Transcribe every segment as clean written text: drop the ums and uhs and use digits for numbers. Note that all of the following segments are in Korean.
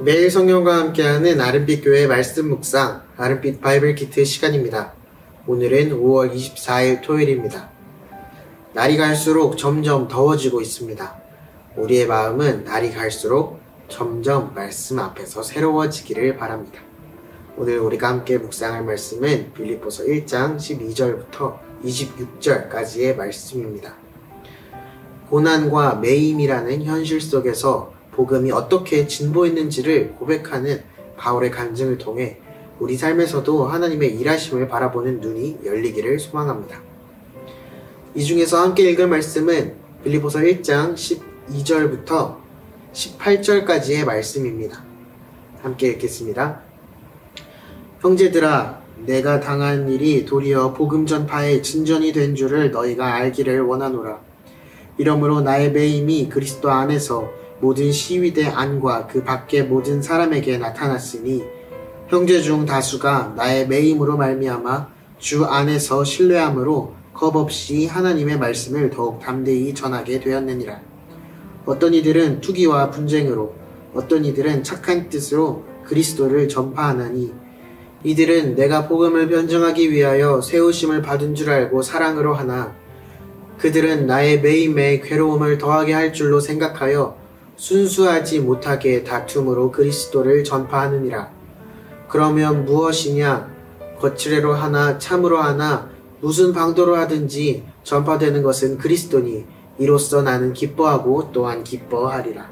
매일 성경과 함께하는 아름빛 교회 말씀 묵상, 아름빛 바이블 키트 시간입니다. 오늘은 5월 24일 토요일입니다. 날이 갈수록 점점 더워지고 있습니다. 우리의 마음은 날이 갈수록 점점 말씀 앞에서 새로워지기를 바랍니다. 오늘 우리가 함께 묵상할 말씀은 빌립보서 1장 12절부터 26절까지의 말씀입니다. 고난과 매임이라는 현실 속에서 복음이 어떻게 진보했는지를 고백하는 바울의 간증을 통해 우리 삶에서도 하나님의 일하심을 바라보는 눈이 열리기를 소망합니다. 이 중에서 함께 읽을 말씀은 빌립보서 1장 12절부터 18절까지의 말씀입니다. 함께 읽겠습니다. 형제들아, 내가 당한 일이 도리어 복음 전파의 진전이 된 줄을 너희가 알기를 원하노라. 이러므로 나의 매임이 그리스도 안에서 모든 시위대 안과 그 밖의 모든 사람에게 나타났으니 형제 중 다수가 나의 매임으로 말미암아 주 안에서 신뢰함으로 겁없이 하나님의 말씀을 더욱 담대히 전하게 되었느니라. 어떤 이들은 투기와 분쟁으로, 어떤 이들은 착한 뜻으로 그리스도를 전파하나니 이들은 내가 복음을 변증하기 위하여 세우심을 받은 줄 알고 사랑으로 하나 그들은 나의 매임에 괴로움을 더하게 할 줄로 생각하여 순수하지 못하게 다툼으로 그리스도를 전파하느니라. 그러면 무엇이냐? 거칠애로 하나 참으로 하나 무슨 방도로 하든지 전파되는 것은 그리스도니 이로써 나는 기뻐하고 또한 기뻐하리라.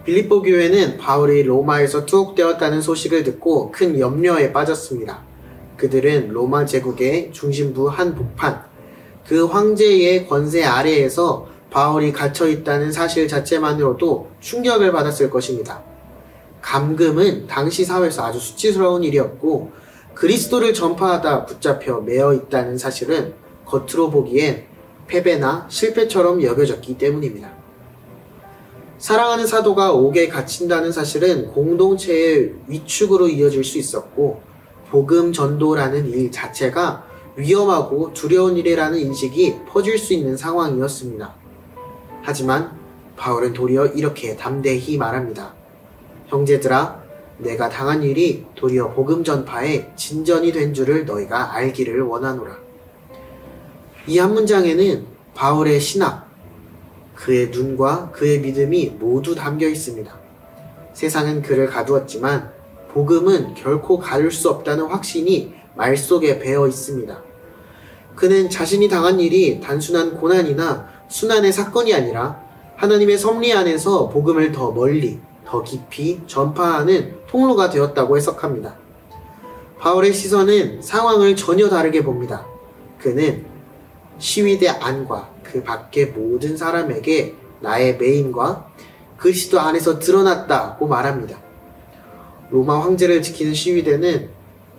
빌립보 교회는 바울이 로마에서 투옥되었다는 소식을 듣고 큰 염려에 빠졌습니다. 그들은 로마 제국의 중심부 한복판, 그 황제의 권세 아래에서 바울이 갇혀있다는 사실 자체만으로도 충격을 받았을 것입니다. 감금은 당시 사회에서 아주 수치스러운 일이었고 그리스도를 전파하다 붙잡혀 매어 있다는 사실은 겉으로 보기엔 패배나 실패처럼 여겨졌기 때문입니다. 사랑하는 사도가 옥에 갇힌다는 사실은 공동체의 위축으로 이어질 수 있었고 복음 전도라는 일 자체가 위험하고 두려운 일이라는 인식이 퍼질 수 있는 상황이었습니다. 하지만 바울은 도리어 이렇게 담대히 말합니다. 형제들아, 내가 당한 일이 도리어 복음 전파의 진전이 된 줄을 너희가 알기를 원하노라. 이 한 문장에는 바울의 신학, 그의 눈과 그의 믿음이 모두 담겨 있습니다. 세상은 그를 가두었지만 복음은 결코 가둘 수 없다는 확신이 말 속에 배어 있습니다. 그는 자신이 당한 일이 단순한 고난이나 순환의 사건이 아니라 하나님의 섭리 안에서 복음을 더 멀리, 더 깊이 전파하는 통로가 되었다고 해석합니다. 바울의 시선은 상황을 전혀 다르게 봅니다. 그는 시위대 안과 그 밖의 모든 사람에게 나의 매임과 그리스도 안에서 드러났다고 말합니다. 로마 황제를 지키는 시위대는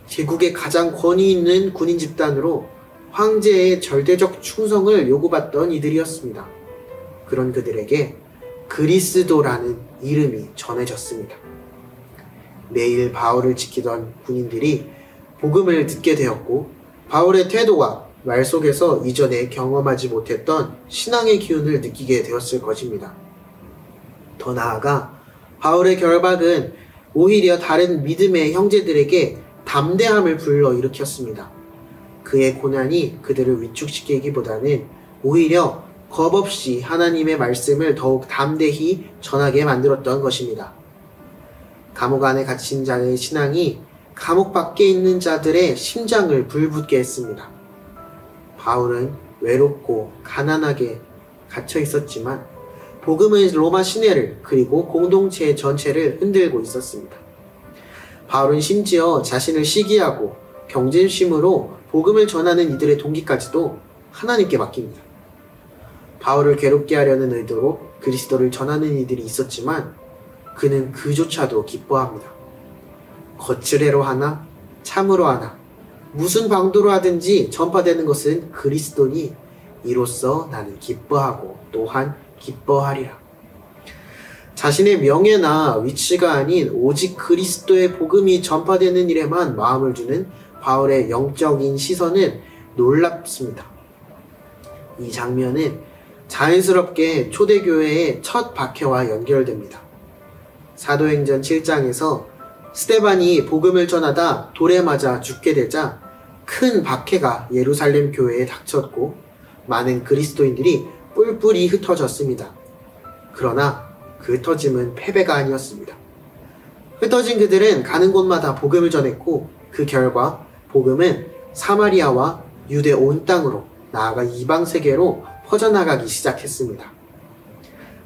제국의 가장 권위 있는 군인 집단으로 황제의 절대적 충성을 요구받던 이들이었습니다. 그런 그들에게 그리스도라는 이름이 전해졌습니다. 매일 바울을 지키던 군인들이 복음을 듣게 되었고 바울의 태도와 말 속에서 이전에 경험하지 못했던 신앙의 기운을 느끼게 되었을 것입니다. 더 나아가 바울의 결박은 오히려 다른 믿음의 형제들에게 담대함을 불러일으켰습니다. 그의 고난이 그들을 위축시키기보다는 오히려 겁없이 하나님의 말씀을 더욱 담대히 전하게 만들었던 것입니다. 감옥 안에 갇힌 자의 신앙이 감옥 밖에 있는 자들의 심장을 불붙게 했습니다. 바울은 외롭고 가난하게 갇혀 있었지만 복음의 로마 시내를 그리고 공동체 전체를 흔들고 있었습니다. 바울은 심지어 자신을 시기하고 경쟁심으로 복음을 전하는 이들의 동기까지도 하나님께 맡깁니다. 바울을 괴롭게 하려는 의도로 그리스도를 전하는 이들이 있었지만 그는 그조차도 기뻐합니다. 거칠애로 하나 참으로 하나 무슨 방도로 하든지 전파되는 것은 그리스도니 이로써 나는 기뻐하고 또한 기뻐하리라. 자신의 명예나 위치가 아닌 오직 그리스도의 복음이 전파되는 일에만 마음을 두는 바울의 영적인 시선은 놀랍습니다. 이 장면은 자연스럽게 초대교회의 첫 박해와 연결됩니다. 사도행전 7장에서 스데반이 복음을 전하다 돌에 맞아 죽게 되자 큰 박해가 예루살렘 교회에 닥쳤고 많은 그리스도인들이 뿔뿔이 흩어졌습니다. 그러나 그 흩어짐은 패배가 아니었습니다. 흩어진 그들은 가는 곳마다 복음을 전했고 그 결과 복음은 사마리아와 유대 온 땅으로 나아가 이방 세계로 퍼져나가기 시작했습니다.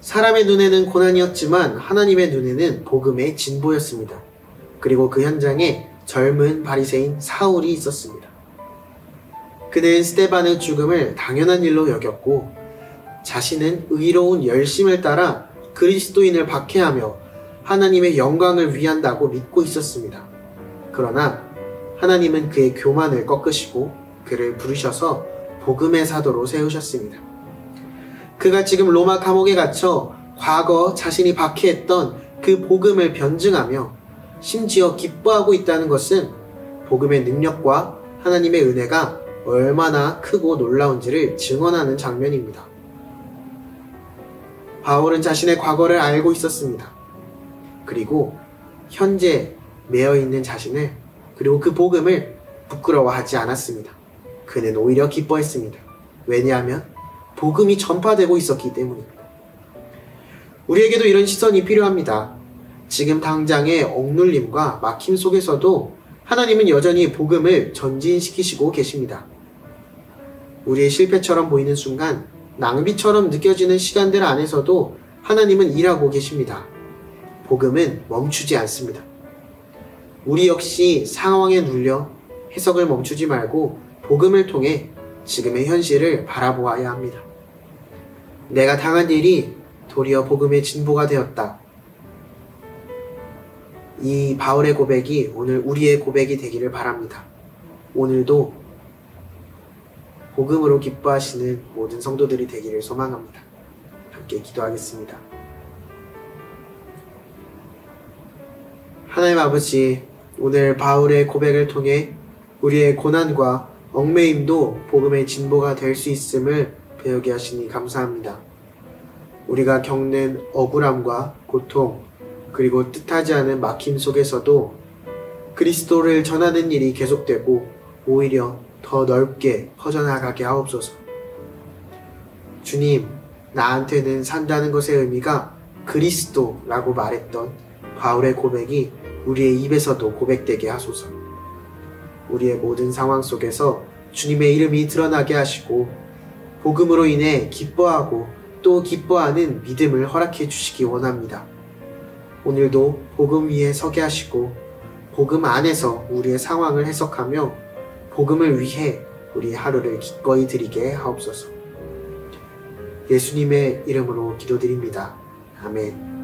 사람의 눈에는 고난이었지만 하나님의 눈에는 복음의 진보였습니다. 그리고 그 현장에 젊은 바리새인 사울이 있었습니다. 그는 스데반의 죽음을 당연한 일로 여겼고 자신은 의로운 열심을 따라 그리스도인을 박해하며 하나님의 영광을 위한다고 믿고 있었습니다. 그러나 하나님은 그의 교만을 꺾으시고 그를 부르셔서 복음의 사도로 세우셨습니다. 그가 지금 로마 감옥에 갇혀 과거 자신이 박해했던 그 복음을 변증하며 심지어 기뻐하고 있다는 것은 복음의 능력과 하나님의 은혜가 얼마나 크고 놀라운지를 증언하는 장면입니다. 바울은 자신의 과거를 알고 있었습니다. 그리고 현재 매여 있는 자신을 그리고 그 복음을 부끄러워하지 않았습니다. 그는 오히려 기뻐했습니다. 왜냐하면 복음이 전파되고 있었기 때문입니다. 우리에게도 이런 시선이 필요합니다. 지금 당장의 억눌림과 막힘 속에서도 하나님은 여전히 복음을 전진시키시고 계십니다. 우리의 실패처럼 보이는 순간, 낭비처럼 느껴지는 시간들 안에서도 하나님은 일하고 계십니다. 복음은 멈추지 않습니다. 우리 역시 상황에 눌려 해석을 멈추지 말고 복음을 통해 지금의 현실을 바라보아야 합니다. 내가 당한 일이 도리어 복음의 진보가 되었다. 이 바울의 고백이 오늘 우리의 고백이 되기를 바랍니다. 오늘도 복음으로 기뻐하시는 모든 성도들이 되기를 소망합니다. 함께 기도하겠습니다. 하나님 아버지, 오늘 바울의 고백을 통해 우리의 고난과 얽매임도 복음의 진보가 될 수 있음을 배우게 하시니 감사합니다. 우리가 겪는 억울함과 고통, 그리고 뜻하지 않은 막힘 속에서도 그리스도를 전하는 일이 계속되고 오히려 더 넓게 퍼져나가게 하옵소서. 주님, 나한테는 산다는 것의 의미가 그리스도라고 말했던 바울의 고백이 우리의 입에서도 고백되게 하소서. 우리의 모든 상황 속에서 주님의 이름이 드러나게 하시고 복음으로 인해 기뻐하고 또 기뻐하는 믿음을 허락해 주시기 원합니다. 오늘도 복음 위에 서게 하시고 복음 안에서 우리의 상황을 해석하며 복음을 위해 우리 하루를 기꺼이 드리게 하옵소서. 예수님의 이름으로 기도드립니다. 아멘.